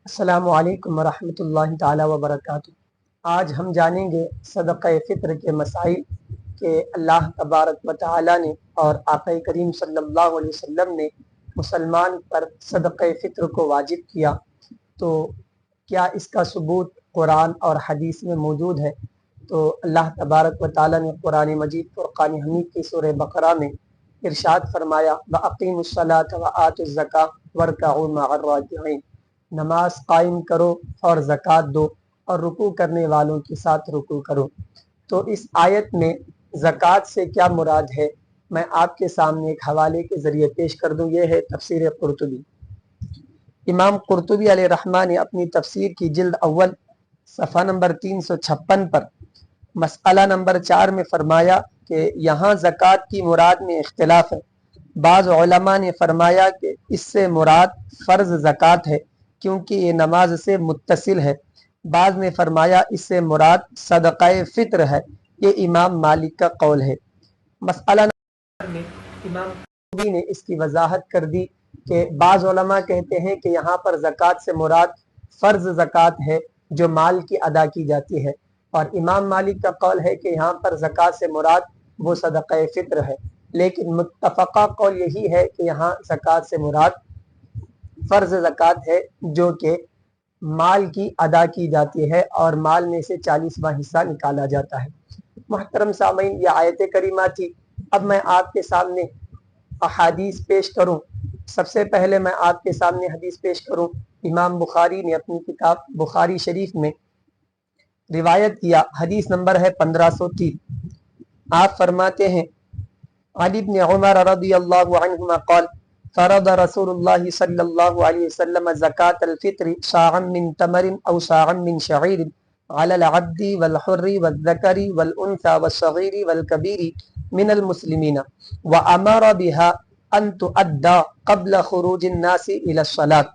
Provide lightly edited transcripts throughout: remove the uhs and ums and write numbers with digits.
السلام علیکم ورحمۃ اللہ تعالی وبرکاتہ۔ آج ہم جانیں گے صدقہ فطر کے مسائل کہ اللہ تبارک و تعالی نے اور آقا کریم صلی اللہ علیہ وسلم نے مسلمان پر صدقہ فطر کو واجب کیا، تو کیا اس کا ثبوت قرآن اور حدیث میں موجود ہے؟ تو اللہ تبارک و تعالی نے قرآن مجید فرقان حمید کی سورہ بقرہ میں ارشاد فرمایا وَأَقِیمُوا الصَّلَاةَ وَآتُوا الزَّکَاةَ وَارْکَعُوا مَعَ الرَّاکِعِینَ، نماز قائم کرو اور زکوٰۃ دو اور رکوع کرنے والوں کے ساتھ رکوع کرو۔ تو اس آیت میں زکوٰۃ سے کیا مراد ہے، میں آپ کے سامنے ایک حوالے کے ذریعے پیش کر دوں۔ یہ ہے تفسیر قرطبی۔ امام قرطبی علیہ رحمہ نے اپنی تفسیر کی جلد اول صفحہ نمبر 356 پر مسئلہ نمبر 4 میں فرمایا کہ یہاں زکوٰۃ کی مراد میں اختلاف ہے۔ بعض علماء نے فرمایا کہ اس سے مراد فرض زکوٰۃ ہے کیونکہ یہ نماز سے متصل ہے۔ بعض نے فرمایا اس سے مراد صدقہ فطر ہے۔ یہ امام مالک کا قول ہے۔ مسئلہ نمبر میں امام قرطبی نے اس کی وضاحت کر دی کہ بعض علماء کہتے ہیں کہ یہاں پر زکوٰۃ سے مراد فرض زکوٰۃ ہے جو مال کی ادا کی جاتی ہے، اور امام مالک کا قول ہے کہ یہاں پر زکوٰۃ سے مراد وہ صدقہ فطر ہے۔ لیکن متفقہ قول یہی ہے کہ یہاں زکوٰۃ سے مراد فرض زکوٰۃ ہے جو کہ مال کی ادا کی جاتی ہے اور مال میں سے 40واں حصہ نکالا جاتا ہے۔ محترم سامعین، یہ آیت کریمہ تھی۔ اب میں آپ کے سامنے احادیث پیش کروں۔ سب سے پہلے میں آپ کے سامنے حدیث پیش کروں۔ امام بخاری نے اپنی کتاب بخاری شریف میں روایت کیا، حدیث نمبر ہے 1503۔ آپ فرماتے ہیں عن ابن عمر رضی اللہ عنہما قال فرض رسول اللہ صلی اللہ علیہ وسلم زکاة الفطر صاعا من تمر او صاعا من شعیر على العبد والحر والذکر والانثى والصغیر والکبیر من المسلمین وامر بها ان تؤدى قبل خروج الناس الى الصلاة،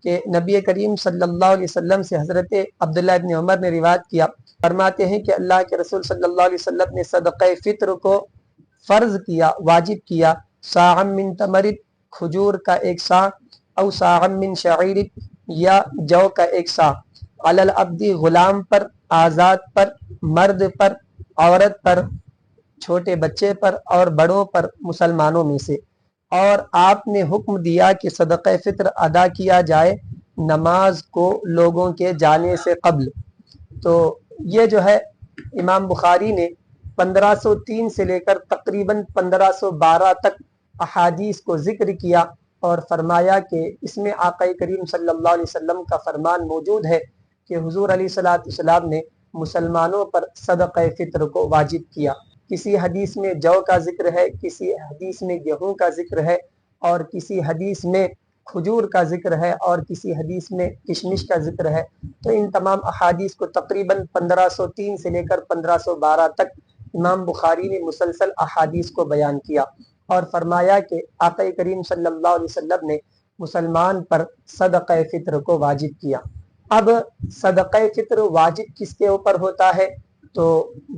کہ نبی کریم صلی اللہ علیہ وسلم سے حضرت عبداللہ ابن عمر نے روایت کیا، فرماتے ہیں کہ اللہ کے رسول صلی اللہ علیہ وسلم نے صدقہ فطر کو فرض کیا، واجب کیا، صاعا من تمر، کھجور کا ایک سا، او صاعا من شعیر، یا جو کا ایک سا، علی العبد، غلام پر، آزاد پر، مرد پر، عورت پر، چھوٹے بچے پر اور بڑوں پر مسلمانوں میں سے۔ اور آپ نے حکم دیا کہ صدقہ فطر ادا کیا جائے نماز کو لوگوں کے جانے سے قبل۔ تو یہ جو ہے امام بخاری نے 1503 سے لے کر تقریباً 1512 تک احادیث کو ذکر کیا اور فرمایا کہ اس میں آقا کریم صلی اللہ علیہ وسلم کا فرمان موجود ہے کہ حضور علیہ الصلوۃ والسلام نے مسلمانوں پر صدقہ فطر کو واجب کیا۔ کسی حدیث میں جو کا ذکر ہے، کسی حدیث میں گیہوں کا ذکر ہے، اور کسی حدیث میں کھجور کا ذکر ہے، اور کسی حدیث میں کشمش کا ذکر ہے۔ تو ان تمام احادیث کو تقریباً 1503 سے لے کر 1512 تک امام بخاری نے مسلسل احادیث کو بیان کیا اور فرمایا کہ آقا کریم صلی اللہ علیہ وسلم نے مسلمان پر صدقہ فطر کو واجب کیا۔ اب صدقہ فطر واجب کس کے اوپر ہوتا ہے؟ تو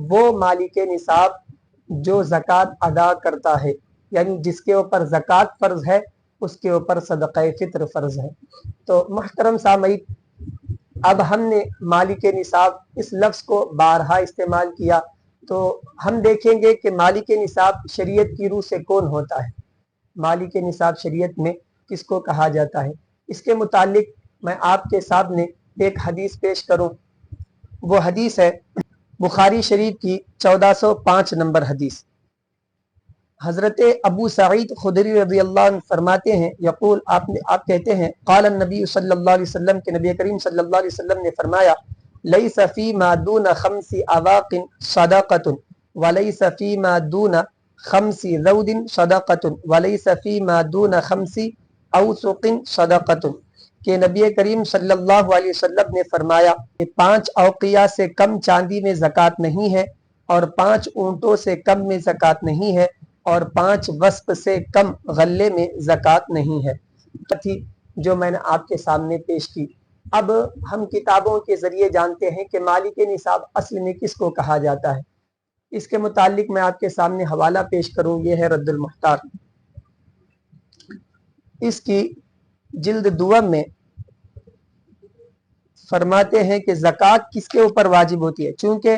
وہ مالک نصاب جو زکوٰۃ ادا کرتا ہے، یعنی جس کے اوپر زکوٰۃ فرض ہے اس کے اوپر صدقہ فطر فرض ہے۔ تو محترم سامعین، اب ہم نے مالک نصاب اس لفظ کو بارہا استعمال کیا، تو ہم دیکھیں گے کہ مالک نصاب شریعت کی روح سے کون ہوتا ہے، مالک نصاب شریعت میں کس کو کہا جاتا ہے۔ اس کے متعلق میں آپ کے سامنے ایک حدیث پیش کروں۔ وہ حدیث ہے بخاری شریف کی 1405 نمبر حدیث۔ حضرت ابو سعید خدری رضی اللہ عنہ فرماتے ہیں، یقول، آپ کہتے ہیں، قال النبی صلی اللہ علیہ وسلم، کہ نبی کریم صلی اللہ علیہ وسلم نے فرمایا، لیس فیما دون 5 اواق صدقۃ ولیس فیما دون 5 ذود صدقۃ ولیس فیما دون 5 اوسق صدقۃ، کہ نبی کریم صلی اللہ علیہ وسلم نے فرمایا کہ 5 اوقیہ سے کم چاندی میں زکوٰۃ نہیں ہے، اور 5 اونٹوں سے کم میں زکوٰۃ نہیں ہے، اور 5 وسق سے کم غلے میں زکوٰۃ نہیں ہے، تھی جو میں نے آپ کے سامنے پیش کی۔ اب ہم کتابوں کے ذریعے جانتے ہیں کہ مالک نصاب اصل میں کس کو کہا جاتا ہے۔ اس کے متعلق میں آپ کے سامنے حوالہ پیش کروں، یہ ہے رد المحتار۔ اس کی جلد دوم میں फरमाते हैं कि ज़कात किसके ऊपर वाजिब होती है। चूंकि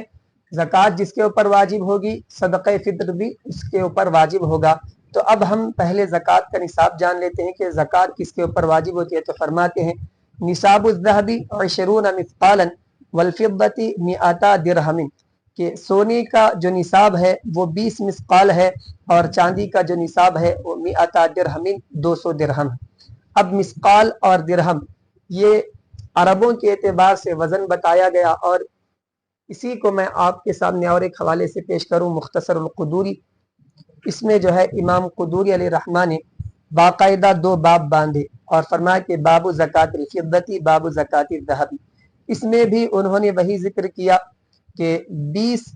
ज़कात जिसके ऊपर वाजिब होगी सदक़े फ़ित्र भी उसके ऊपर वाजिब होगा। तो अब हम पहले ज़कात का निसाब जान लेते हैं कि ज़कात किसके ऊपर वाजिब होती है। तो फरमाते हैं निसाबुज़्ज़हबी 20 मिस्क़ालन वल फ़िद्दती मिअता दिरहमिन, कि सोने का जो निसाब है वो 20 मिस्काल है और चांदी का जो निसाब है वो मिअता दिरहमिन 200 दिरहम। अब मिस्काल और दिरहम ये अरबों के एतबार से वजन बताया गया, और इसी को मैं आपके सामने और एक हवाले से पेश करूं मुख्तसरुल कुदूरी। इसमें जो है इमाम कुदूरी अलैहि रहमा ने बाकायदा 2 बाब बांधे और फरमाया कि बाबू ज़कातिल फ़िद्दती बाबू ज़कातिल ज़हबी। इसमें भी उन्होंने वही जिक्र किया कि 20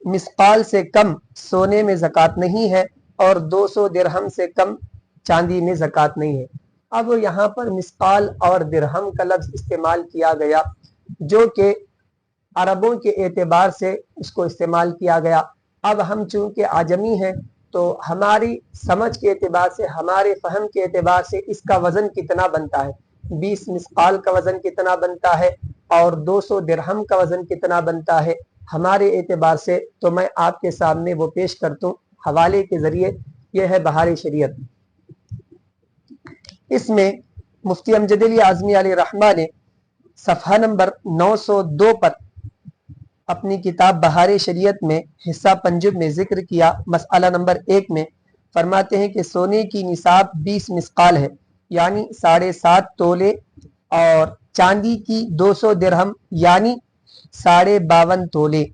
मिस्काल से कम सोने में ज़कात नहीं है और 200 दिरहम से कम चांदी में ज़कात नहीं है। अब यहाँ पर मिस्काल और दिरहम का लफ्ज़ इस्तेमाल किया गया जो कि अरबों के एतबार से उसको इस्तेमाल किया गया। अब हम चूंकि आजमी हैं तो हमारी समझ के एतबार से, हमारे फहम के एतबार से इसका वज़न कितना बनता है, 20 मिस्काल का वज़न कितना बनता है और 200 दिरहम का वज़न कितना बनता है हमारे एतबार से, तो मैं आपके सामने वो पेश करता हूँ हवाले के ज़रिए। यह है बहार शरीयत। इसमें मुफ्ती अमजद अली आज़मी अलैहि रहमा ने सफ़हा नंबर 902 पर अपनी किताब बहार शरीयत में हिस्सा पंजुब में जिक्र किया। मसअला नंबर 1 में फरमाते हैं कि सोने की निसाब 20 मिस्काल है यानी 7.5 तोले, और चांदी की 200 दिरहम यानी 52.5 तोले,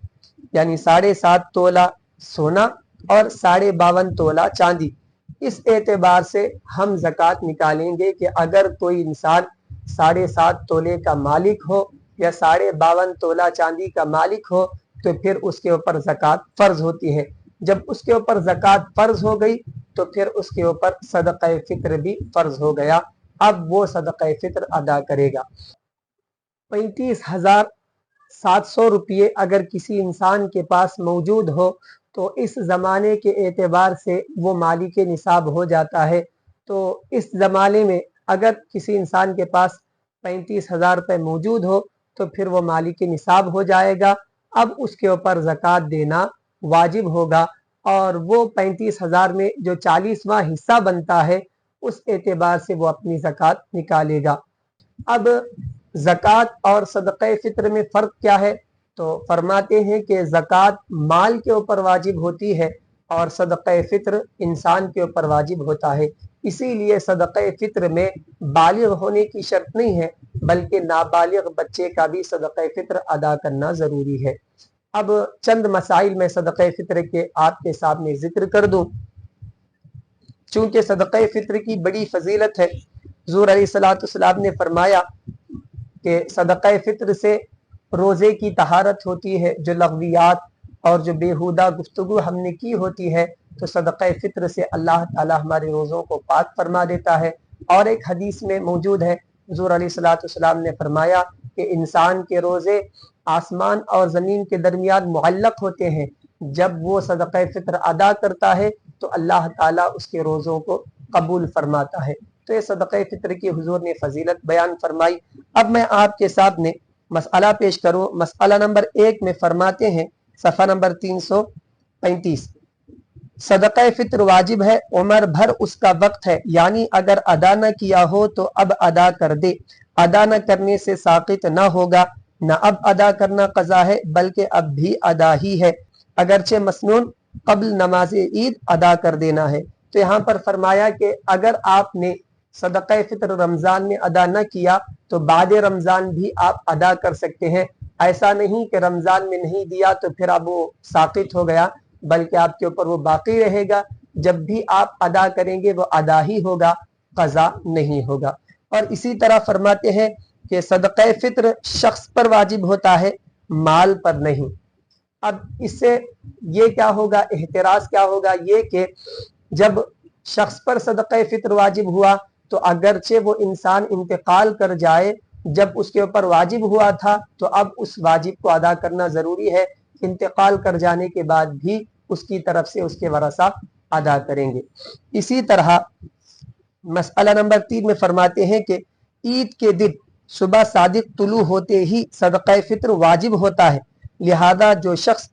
यानी 7.5 तोला सोना और 52.5 तोला चांदी। इस एतबार से हम ज़कात निकालेंगे कि अगर कोई इंसान 7.5 तोले का मालिक हो या 52.5 तोला चांदी का मालिक हो तो फिर उसके ऊपर ज़कात फ़र्ज होती है। जब उसके ऊपर ज़कात फ़र्ज हो गई तो फिर उसके ऊपर सदक़े फ़ित्र भी फ़र्ज हो गया। अब वो सदक़े फ़ित्र अदा करेगा। 35,700 रुपये अगर किसी इंसान के पास मौजूद हो तो इस ज़माने के एतबार से वो मालिक निसाब हो जाता है। तो इस ज़माने में अगर किसी इंसान के पास 35,000 रुपये मौजूद हो तो फिर वो मालिक निसाब हो जाएगा। अब उसके ऊपर ज़कात देना वाजिब होगा और वो 35,000 में जो 40वां हिस्सा बनता है उस एतबार से वो अपनी ज़कात निकालेगा। अब ज़कात और सदक़े फ़ित्र में फ़र्क क्या है? तो फरमाते हैं कि ज़कात माल के ऊपर वाजिब होती है और सदक़े फ़ित्र इंसान के ऊपर वाजिब होता है। इसीलिए सदक़े फ़ित्र में बालिग़ होने की शर्त नहीं है बल्कि नाबालिग़ बच्चे का भी सदक़े फ़ित्र अदा करना ज़रूरी है। अब चंद मसाइल में सदक़े फ़ित्र के आपके सामने ज़िक्र कर दूँ। चूँकि सदक़े फ़ित्र की बड़ी फजीलत है, हुज़ूर अलैहिस्सलाम ने फरमाया कि सदक़े फ़ित्र से रोज़े की तहारत होती है, जो लग़वियात और जो बेहुदा गुफ्तगू हमने की होती है तो सदक़े फ़ित्र से अल्लाह ताला हमारे रोज़ों को पाक फरमा देता है। और एक हदीस में मौजूद है, हुज़ूर अलैहिस्सलाम ने फरमाया कि इंसान के रोज़े आसमान और ज़मीन के दरमियान मुअल्लक़ होते हैं। जब वो सदक़े फ़ित्र अदा करता है तो अल्लाह ताला उसके रोज़ों को कबूल फरमाता है। तो ये सदक़े फ़ित्र की हुज़ूर ने फजीलत बयान फरमाई। अब मैं आपके सामने मसअला पेश करूँ। मसअला नंबर 1 में फरमाते हैं, सफ़ा नंबर 335, सदक़े फ़ित्र वाजिब है, उम्र भर उसका वक्त है, यानी अगर अदा न किया हो तो अब अदा कर दे। अदा न करने से साक़ित न होगा, न अब अदा करना क़ज़ा है बल्कि अब भी अदा ही है, अगरचे मसनून क़ब्ल नमाज ईद अदा कर देना है। तो यहाँ पर फरमाया कि अगर आपने सदक़े फ़ित्र रमज़ान में अदा न किया तो बाद रमज़ान भी आप अदा कर सकते हैं। ऐसा नहीं कि रमज़ान में नहीं दिया तो फिर अब वो साक़ित हो गया, बल्कि आपके ऊपर वो बाकी रहेगा। जब भी आप अदा करेंगे वो अदा ही होगा, क़ज़ा नहीं होगा। और इसी तरह फरमाते हैं कि सदक़े फ़ित्र शख्स पर वाजिब होता है, माल पर नहीं। अब इससे ये क्या होगा, एहतराज़ क्या होगा, ये कि जब शख्स पर सदक़े फ़ित्र वाजिब हुआ तो अगरचे वो इंसान इंतकाल कर जाए, जब उसके ऊपर वाजिब हुआ था तो अब उस वाजिब को अदा करना ज़रूरी है। इंतकाल कर जाने के बाद भी उसकी तरफ से उसके वरसा अदा करेंगे। इसी तरह मसअला नंबर 3 में फरमाते हैं कि ईद के दिन सुबह सादिक तुलू होते ही सदक़ा फित्र वाजिब होता है। लिहाजा जो शख्स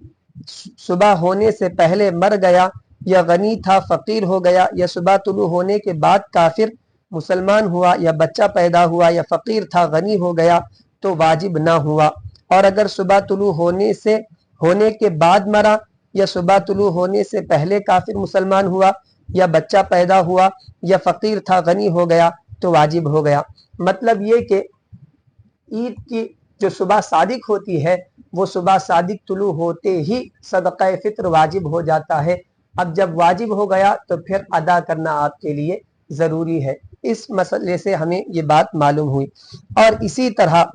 सुबह होने से पहले मर गया या गनी था फ़कीर हो गया या सुबह तुलू होने के बाद काफिर मुसलमान हुआ या बच्चा पैदा हुआ या फ़कीर था गनी हो गया तो वाजिब ना हुआ। और अगर सुबह तुलू होने के बाद मरा या सुबह तुलू होने से पहले काफिर मुसलमान हुआ या बच्चा पैदा हुआ या फ़कीर था गनी हो गया तो वाजिब हो गया। मतलब ये कि ईद की जो सुबह सादिक होती है वो सुबह सादिक तुलू होते ही सदक़ा फित्र वाजिब हो जाता है। अब जब वाजिब हो गया तो फिर अदा करना आपके लिए ज़रूरी है। इस मसले से हमें ये बात मालूम हुई। और इसी तरह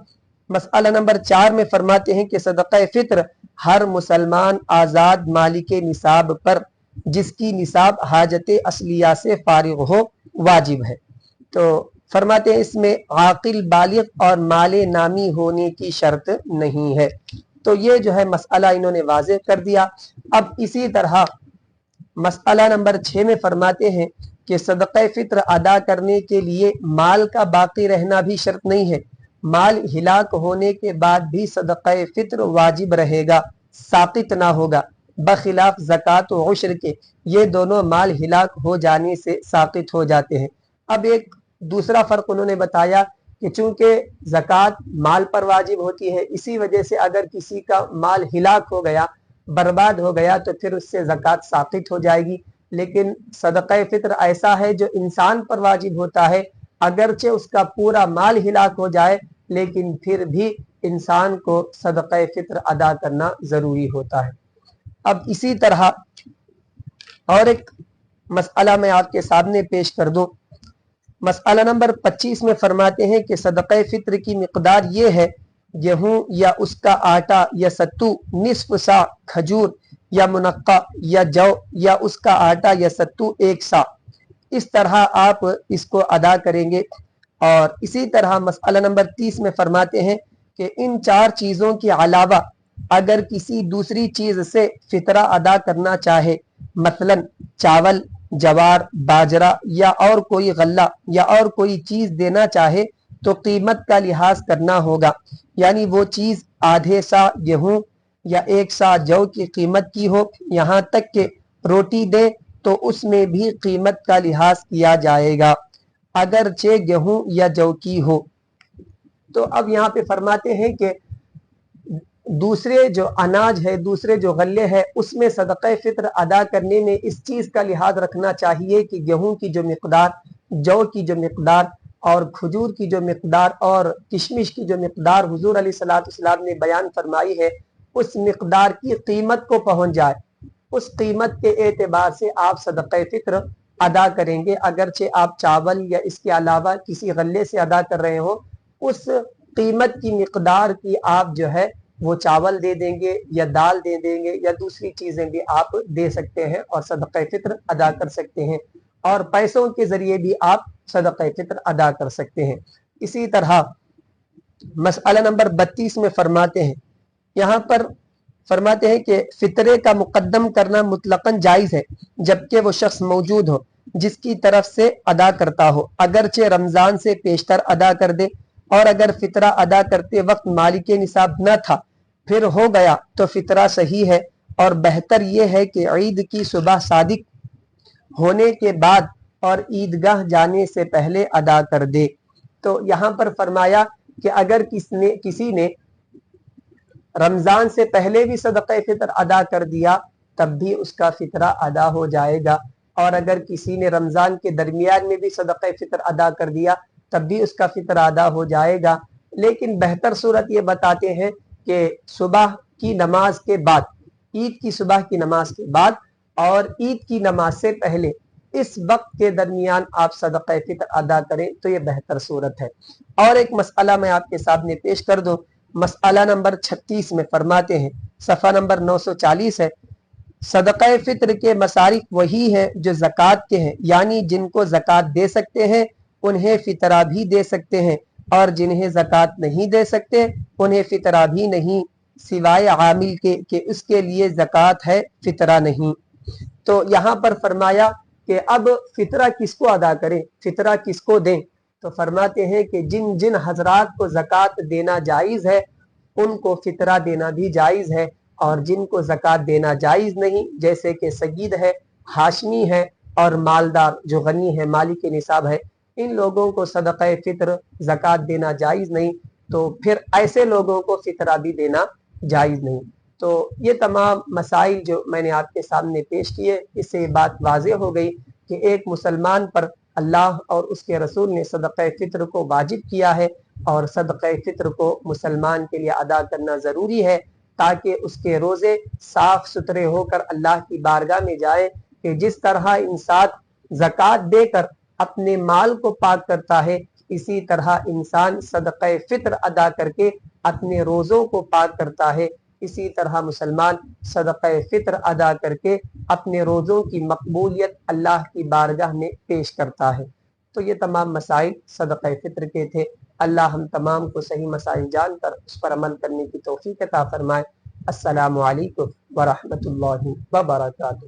मसला नंबर 4 में फरमाते हैं कि सदक़ा फित्र हर मुसलमान आज़ाद मालिक निसाब पर जिसकी निसाब हाजत असलिया से फारिग हो वाजिब है। तो फरमाते हैं इसमें आकिल बालिग और माले नामी होने की शर्त नहीं है। तो ये जो है मसला इन्होंने वाज़ेह कर दिया। अब इसी तरह मसला नंबर 6 में फरमाते हैं कि सदक़ा फित्र अदा करने के लिए माल का बाकी रहना भी शर्त नहीं है। माल हिलाक होने के बाद भी सदक़ा फित्र वाजिब रहेगा, साक़ित ना होगा, बखिलाफ ज़कात व उश्र के। ये दोनों माल हिलाक हो जाने से साक़ित हो जाते हैं। अब एक दूसरा फ़र्क उन्होंने बताया कि चूंकि ज़कात माल पर वाजिब होती है, इसी वजह से अगर किसी का माल हिलाक हो गया, बर्बाद हो गया, तो फिर उससे ज़कात साक़ित हो जाएगी। लेकिन सदक़ा फित्र ऐसा है जो इंसान पर वाजिब होता है, अगरचे उसका पूरा माल हिलाक हो जाए लेकिन फिर भी इंसान को सदक़ा फित्र अदा करना ज़रूरी होता है। अब इसी तरह और एक मसला मैं आपके सामने पेश कर दूं। मसला नंबर 25 में फरमाते हैं कि सदक़ा फित्र की मिक़दार ये है, गेहूं या उसका आटा या सत्तू, निस्फ सा खजूर या मुनक्का या जौ या उसका आटा या सत्तू 1 सा। इस तरह आप इसको अदा करेंगे। और इसी तरह मसला नंबर 30 में फरमाते हैं कि इन 4 चीज़ों के अलावा अगर किसी दूसरी चीज़ से फितरा अदा करना चाहे, मसलन चावल, जवार, बाजरा या और कोई गल्ला या और कोई चीज़ देना चाहे तो कीमत का लिहाज करना होगा। यानी वो चीज़ आधे सा गेहूं या 1 सा जौ की कीमत की हो, यहाँ तक कि रोटी दे तो उसमें भी कीमत का लिहाज किया जाएगा, अगरचे गेहूं या जौ की हो। तो अब यहाँ पे फरमाते हैं कि दूसरे जो अनाज है, दूसरे जो गल्ले है, उसमें सदक़ा फित्र अदा करने में इस चीज़ का लिहाज रखना चाहिए कि गेहूं की जो मिक़दार, जौ की जो मिक़दार और खजूर की जो मिक़दार और किशमिश की जो मिक़दार हुज़ूर अलैहिस्सलाम ने बयान फरमाई है, उस मिक़दार की कीमत को पहुँच जाए। उस कीमत के एतबार से आप सदक़ा फित्र अदा करेंगे। अगरचे आप चावल या इसके अलावा किसी गल्ले से अदा कर रहे हो, उस कीमत की मिक़दार की आप जो है वो चावल दे देंगे या दाल दे देंगे या दूसरी चीज़ें भी आप दे सकते हैं और सदक़ा फित्र अदा कर सकते हैं। और पैसों के ज़रिए भी आप सदक़ा फित्र अदा कर सकते हैं। इसी तरह मसला नंबर 32 में फरमाते हैं, यहाँ पर फरमाते हैं कि फितरे का मुकद्दम करना मुतलकन जायज़ है जबकि वो शख्स मौजूद हो जिसकी तरफ से अदा करता हो, अगरचे रमज़ान से पेशतर अदा कर दे। और अगर फितरा अदा करते वक्त मालिक निसाब न था फिर हो गया तो फितरा सही है। और बेहतर यह है कि ईद की सुबह सादिक होने के बाद और ईदगाह जाने से पहले अदा कर दे। तो यहाँ पर फरमाया कि अगर किसी ने रमज़ान से पहले भी सदक़ा फित्र अदा कर दिया तब भी उसका फितरा अदा हो जाएगा, और अगर किसी ने रमज़ान के दरमियान में भी सदक़ा फित्र अदा कर दिया तब भी उसका फितरा अदा हो जाएगा। लेकिन बेहतर सूरत ये बताते हैं कि सुबह की नमाज के बाद, ईद की सुबह की नमाज के बाद और ईद की नमाज से पहले, इस वक्त के दरमियान आप सदक़ा फित्र अदा करें तो ये बेहतर सूरत है। और एक मसला मैं आपके सामने पेश कर दूं। मसला नंबर 36 में फरमाते हैं, सफ़ा नंबर 940 है, सदक़ा फित्र के मसारिफ वही है जो ज़कात के हैं, यानी जिनको ज़कात दे सकते हैं उन्हें फितरा भी दे सकते हैं, और जिन्हें ज़कात नहीं दे सकते उन्हें फितरा भी नहीं, सिवाय आमिल के उसके लिए ज़कात है, फितरा नहीं। तो यहाँ पर फरमाया कि अब फितरा किसको अदा करें, फितरा किसको दें। تو فرماتے ہیں کہ جن جن حضرات کو زکوٰۃ دینا جائز ہے ان کو فطرہ دینا بھی جائز ہے، اور جن کو زکوٰۃ دینا جائز نہیں، جیسے کہ سید ہے، ہاشمی ہے اور مالدار جو غنی ہے، مالک نصاب ہے، ان لوگوں کو صدقہ فطر زکوٰۃ دینا جائز نہیں، تو پھر ایسے لوگوں کو فطرہ بھی دینا جائز نہیں۔ تو یہ تمام مسائل جو میں نے آپ کے سامنے پیش کیے، اس سے یہ بات واضح ہو گئی کہ ایک مسلمان پر اللہ اور اس کے رسول نے صدقہ فطر کو واجب کیا ہے، اور صدقہ فطر کو مسلمان کے لیے ادا کرنا ضروری ہے، تاکہ اس کے روزے صاف ستھرے ہو کر اللہ کی بارگاہ میں جائے، کہ جس طرح انسان زکوٰۃ دے کر اپنے مال کو پاک کرتا ہے، اسی طرح انسان صدقہ فطر ادا کر کے اپنے روزوں کو پاک کرتا ہے، اسی طرح مسلمان صدقہ فطر ادا کر کے اپنے روزوں کی مقبولیت اللہ کی بارگاہ میں پیش کرتا ہے۔ تو یہ تمام مسائل صدقہ فطر کے تھے۔ اللہ ہم تمام کو صحیح مسائل جان کر اس پر عمل کرنے کی توفیق عطا فرمائے۔ السلام علیکم ورحمۃ اللہ وبرکاتہ۔